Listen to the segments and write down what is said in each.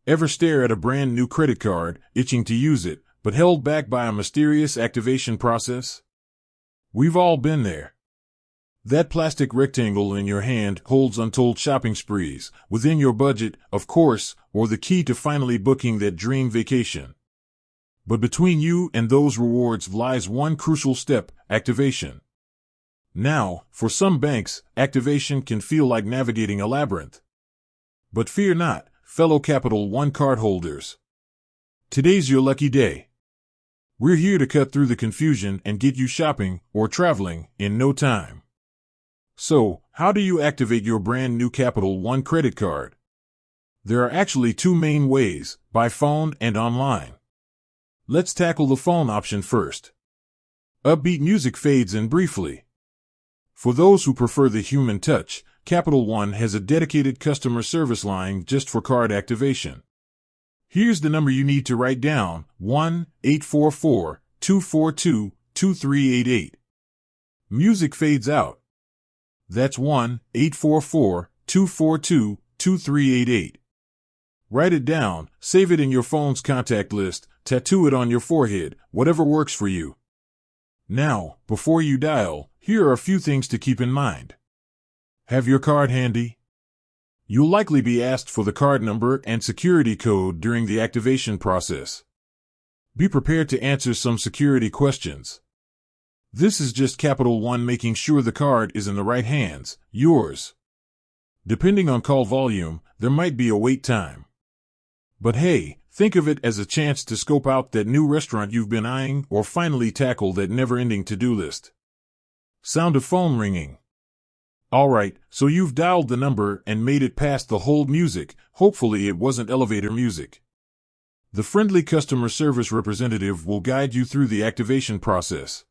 Ever stare at a brand new credit card, itching to use it, but held back by a mysterious activation process? We've all been there. That plastic rectangle in your hand holds untold shopping sprees, within your budget, of course, or the key to finally booking that dream vacation. But between you and those rewards lies one crucial step: activation. Now, for some banks, activation can feel like navigating a labyrinth. But fear not, fellow Capital One cardholders. Today's your lucky day. We're here to cut through the confusion and get you shopping, or traveling, in no time. So, how do you activate your brand new Capital One credit card? There are actually two main ways: by phone and online. Let's tackle the phone option first. Upbeat music fades in briefly. For those who prefer the human touch, Capital One has a dedicated customer service line just for card activation. Here's the number you need to write down: 1-844-242-2388. Music fades out. That's 1-844-242-2388. Write it down, save it in your phone's contact list, tattoo it on your forehead, whatever works for you. Now, before you dial, here are a few things to keep in mind. Have your card handy? You'll likely be asked for the card number and security code during the activation process. Be prepared to answer some security questions. This is just Capital One making sure the card is in the right hands, yours. Depending on call volume, there might be a wait time. But hey, think of it as a chance to scope out that new restaurant you've been eyeing, or finally tackle that never-ending to-do list. Sound of phone ringing. Alright, so you've dialed the number and made it past the hold music. Hopefully it wasn't elevator music. The friendly customer service representative will guide you through the activation process.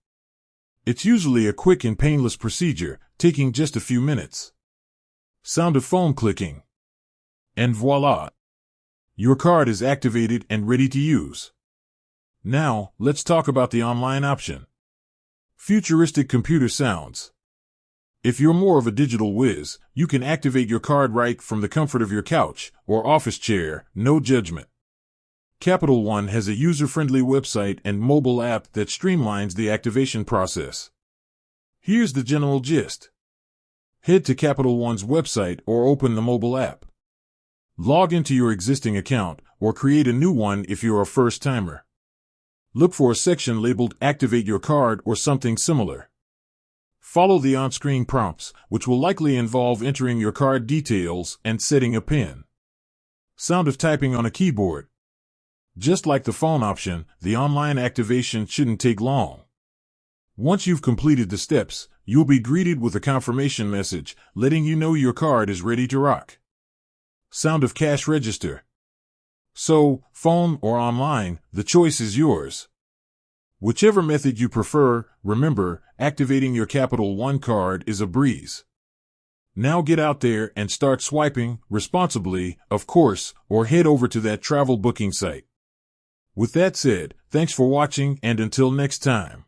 It's usually a quick and painless procedure, taking just a few minutes. Sound of phone clicking. And voila! Your card is activated and ready to use. Now, let's talk about the online option. Futuristic computer sounds. If you're more of a digital whiz, you can activate your card right from the comfort of your couch or office chair, no judgment. Capital One has a user-friendly website and mobile app that streamlines the activation process. Here's the general gist. Head to Capital One's website or open the mobile app. Log into your existing account or create a new one if you're a first-timer. Look for a section labeled Activate Your Card or something similar. Follow the on-screen prompts, which will likely involve entering your card details and setting a PIN. Sound of typing on a keyboard. Just like the phone option, the online activation shouldn't take long. Once you've completed the steps, you'll be greeted with a confirmation message letting you know your card is ready to rock. Sound of cash register. So, phone or online, the choice is yours. Whichever method you prefer, remember, activating your Capital One card is a breeze. Now get out there and start swiping, responsibly, of course, or head over to that travel booking site. With that said, thanks for watching, and until next time.